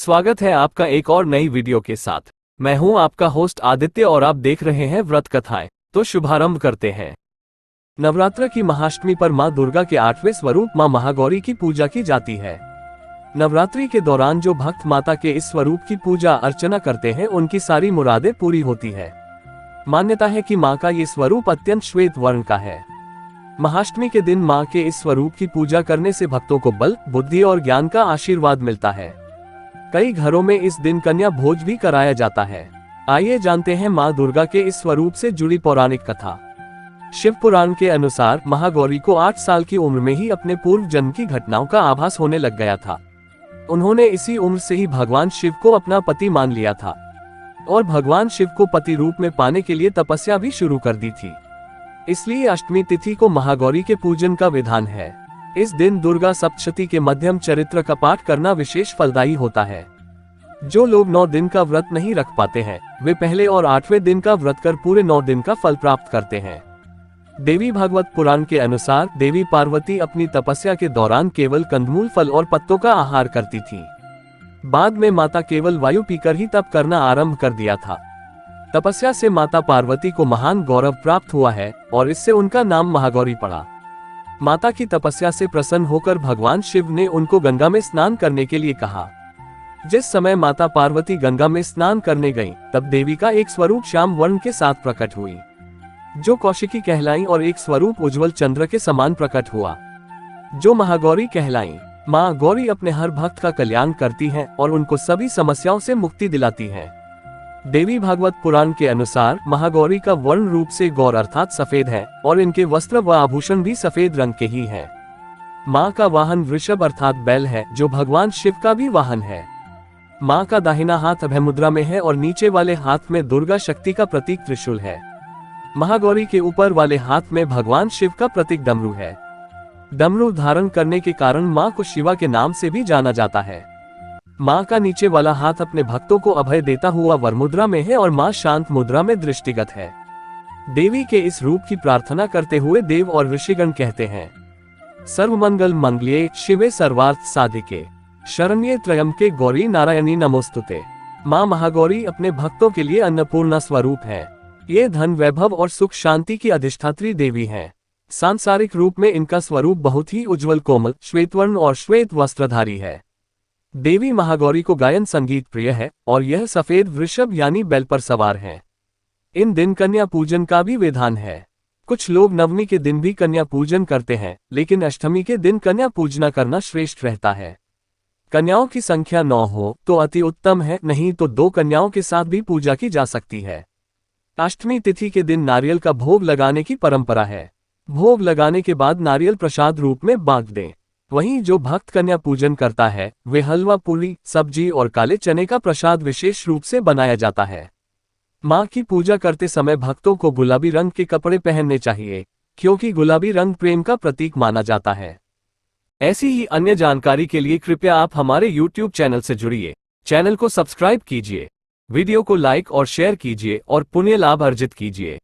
स्वागत है आपका एक और नई वीडियो के साथ। मैं हूं आपका होस्ट आदित्य और आप देख रहे हैं व्रत कथाएं। तो शुभारंभ करते हैं। नवरात्र की महाअष्टमी पर मां दुर्गा के 8वें स्वरूप मां महागौरी की पूजा की जाती है। नवरात्रि के दौरान जो भक्त माता के इस स्वरूप की पूजा अर्चना करते हैं उनकी सारी मुरादें पूरी होती है। मान्यता है कि मां का ये स्वरूप अत्यंत श्वेत वर्ण का है। महाअष्टमी के दिन मां के इस स्वरूप की पूजा करने से भक्तों को बल, बुद्धि और ज्ञान का आशीर्वाद मिलता है। कई घरों में इस दिन कन्या भोज भी कराया जाता है। आइए जानते हैं मां दुर्गा के इस स्वरूप से जुड़ी पौराणिक कथा। शिव पुराण के अनुसार महागौरी को 8 साल की उम्र में ही अपने पूर्व जन्म की घटनाओं का आभास होने लग गया था। उन्होंने इसी उम्र से ही भगवान शिव को अपना पति मान लिया था और भगवान शिव को पति रूप में पाने के लिए तपस्या भी शुरू कर दी थी। इसलिए अष्टमी तिथि को महागौरी के पूजन का विधान है। इस दिन दुर्गा सप्तशती के मध्यम चरित्र का पाठ करना विशेष फलदायी होता है। जो लोग 9 दिन का व्रत नहीं रख पाते हैं वे पहले और 8वें दिन का व्रत कर पूरे 9 दिन का फल प्राप्त करते हैं। देवी भागवत पुराण के अनुसार देवी पार्वती अपनी तपस्या के दौरान केवल कंदमूल, फल और पत्तों का आहार करती थी। बाद में माता केवल वायु पीकर ही तप करना आरंभ कर दिया था। तपस्या से माता पार्वती को महान गौरव प्राप्त हुआ है और इससे उनका नाम महागौरी पड़ा। माता की तपस्या से प्रसन्न होकर भगवान शिव ने उनको गंगा में स्नान करने के लिए कहा। जिस समय माता पार्वती गंगा में स्नान करने गईं, तब देवी का एक स्वरूप श्याम वर्ण के साथ प्रकट हुई, जो कौशिकी कहलाई, और एक स्वरूप उज्जवल चंद्र के समान प्रकट हुआ, जो महागौरी कहलाई। माँ गौरी अपने हर भक्त का कल्याण करती हैं और उनको सभी समस्याओं से मुक्ति दिलाती हैं। देवी भागवत पुराण के अनुसार महागौरी का वर्ण रूप से गौर अर्थात सफेद है और इनके वस्त्र व आभूषण भी सफेद रंग के ही हैं। माँ का वाहन वृषभ अर्थात बैल है, जो भगवान शिव का भी वाहन है। माँ का दाहिना हाथ अभय मुद्रा में है और नीचे वाले हाथ में दुर्गा शक्ति का प्रतीक त्रिशूल है। महागौरी के ऊपर वाले हाथ में भगवान शिव का प्रतीक डमरू है। डमरू धारण करने के कारण माँ को शिवा के नाम से भी जाना जाता है। माँ का नीचे वाला हाथ अपने भक्तों को अभय देता हुआ वरमुद्रा में है और माँ शांत मुद्रा में दृष्टिगत है। देवी के इस रूप की प्रार्थना करते हुए देव और ऋषिगण कहते हैं, सर्वमंगल मंगल्ये शिवे सर्वार्थ साधिके शरण्ये त्र्यंबके गौरी नारायणी नमोस्तुते। माँ महागौरी अपने भक्तों के लिए अन्नपूर्णा स्वरूप है। ये धन, वैभव और सुख शांति की अधिष्ठात्री देवी हैं। सांसारिक रूप में इनका स्वरूप बहुत ही उज्जवल, कोमल, श्वेतवर्ण और श्वेत वस्त्रधारी है। देवी महागौरी को गायन संगीत प्रिय है और यह सफेद वृषभ यानी बैल पर सवार है। इन दिन कन्या पूजन का भी विधान है। कुछ लोग नवमी के दिन भी कन्या पूजन करते हैं, लेकिन अष्टमी के दिन कन्या पूजना करना श्रेष्ठ रहता है। कन्याओं की संख्या 9 हो तो अति उत्तम है, नहीं तो 2 कन्याओं के साथ भी पूजा की जा सकती है। अष्टमी तिथि के दिन नारियल का भोग लगाने की परंपरा है। भोग लगाने के बाद नारियल प्रसाद रूप में बांट दें। वहीं जो भक्त कन्या पूजन करता है वे हलवा, पूरी, सब्जी और काले चने का प्रसाद विशेष रूप से बनाया जाता है। माँ की पूजा करते समय भक्तों को गुलाबी रंग के कपड़े पहनने चाहिए, क्योंकि गुलाबी रंग प्रेम का प्रतीक माना जाता है। ऐसी ही अन्य जानकारी के लिए कृपया आप हमारे YouTube चैनल से जुड़िए। चैनल को सब्सक्राइब कीजिए, वीडियो को लाइक और शेयर कीजिए और पुण्य लाभ अर्जित कीजिए।